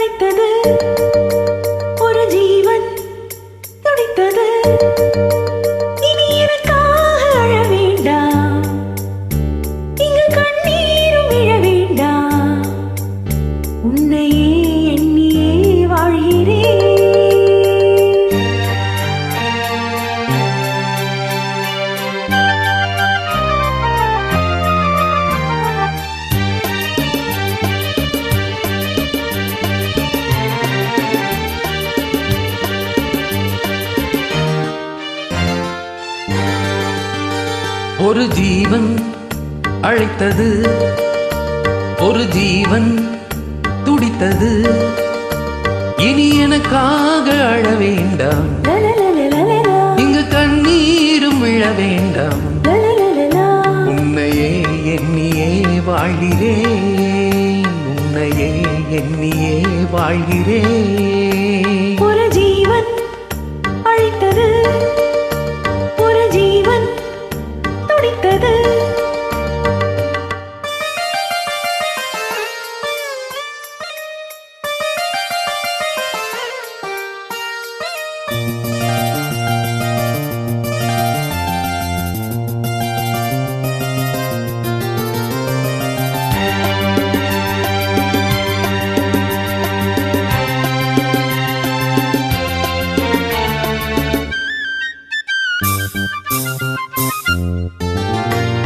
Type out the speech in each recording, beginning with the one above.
அழைத்தது ஒரு ஜீவன் துடித்தது. இனி எனக்காக அழ வேண்டாம், இங்கு கண்ணீரும் விழ வேண்டாம். உன்னையே எண்ணியே வாழ்கிறேன். ஒரு ஜீவன் அழைத்தது, ஒரு ஜீவன் துடித்தது. இனி எனக்காக அழ வேண்டாம், இங்கு கண்ணீரும் விழ வேண்டாம். உன்னையே எண்ணியே வாழ்கிறேன், உன்னையே எண்ணியே வாழ்கிறேன். ஒரு ஜீவன் அழைத்தது, ஒரு ஜீவன் துடித்தது.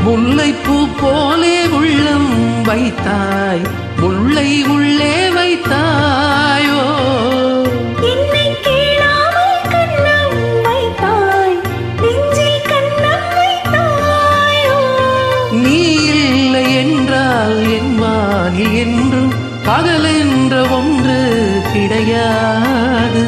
முல்லைப்பூ போலே உள்ளம் வைத்தாய், முல்லை உள்ளே வைத்தாயோ. என்னை கேளாமல் கண்ணம் வைத்தாய், நெஞ்சில் கண்ணம் வைத்தாயோ. நீ இல்லை என்றால் என் வானில் என்றும் பகல் என்ற ஒன்று கிடையாது.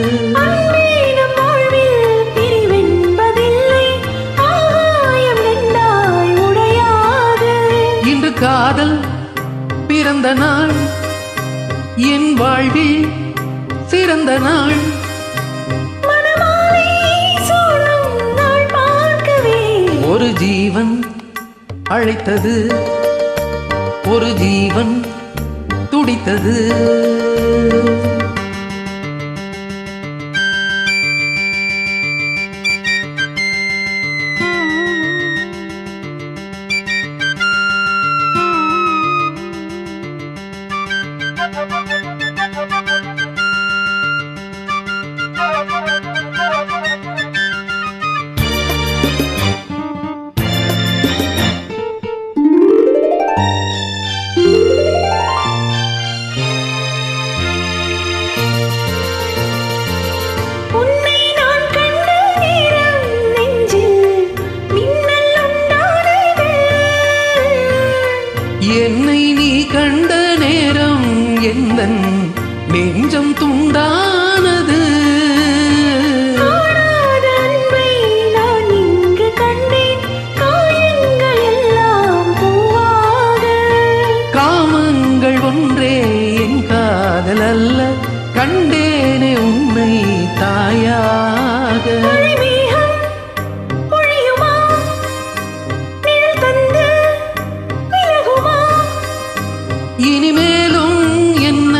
காதல் பிறந்த நாள், என் வாழ்வில் சிறந்த நாள். ஒரு ஜீவன் அழைத்தது, ஒரு ஜீவன் துடித்தது. என்னை நீ கண்ட நேரம் எந்தன் நெஞ்சம் துண்டானது. நான் இங்கு கண்டேன், காயங்கள் எல்லாம் பூவாக. காமங்கள் ஒன்றே என் காதல் அல்ல, கண்டேனே உன்னை தாயாக. இனிமேலும் என்ன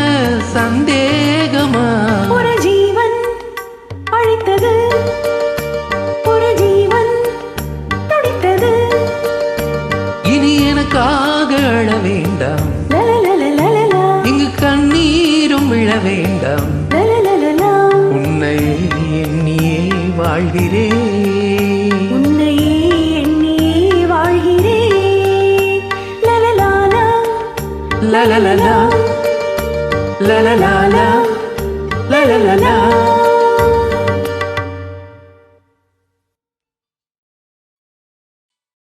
சந்தேகமா? ஒரு ஜீவன் அழைத்தது, ஒரு ஜீவன் துடித்தது. இனி எனக்காக அழ வேண்டாம், இங்கு கண்ணீரும் விழ வேண்டாம். உன்னை எண்ணியே வாழ்கிறேன், உன்னையே எண்ணியே வாழ்கிறேன். La la la la, la la la la, la la la la.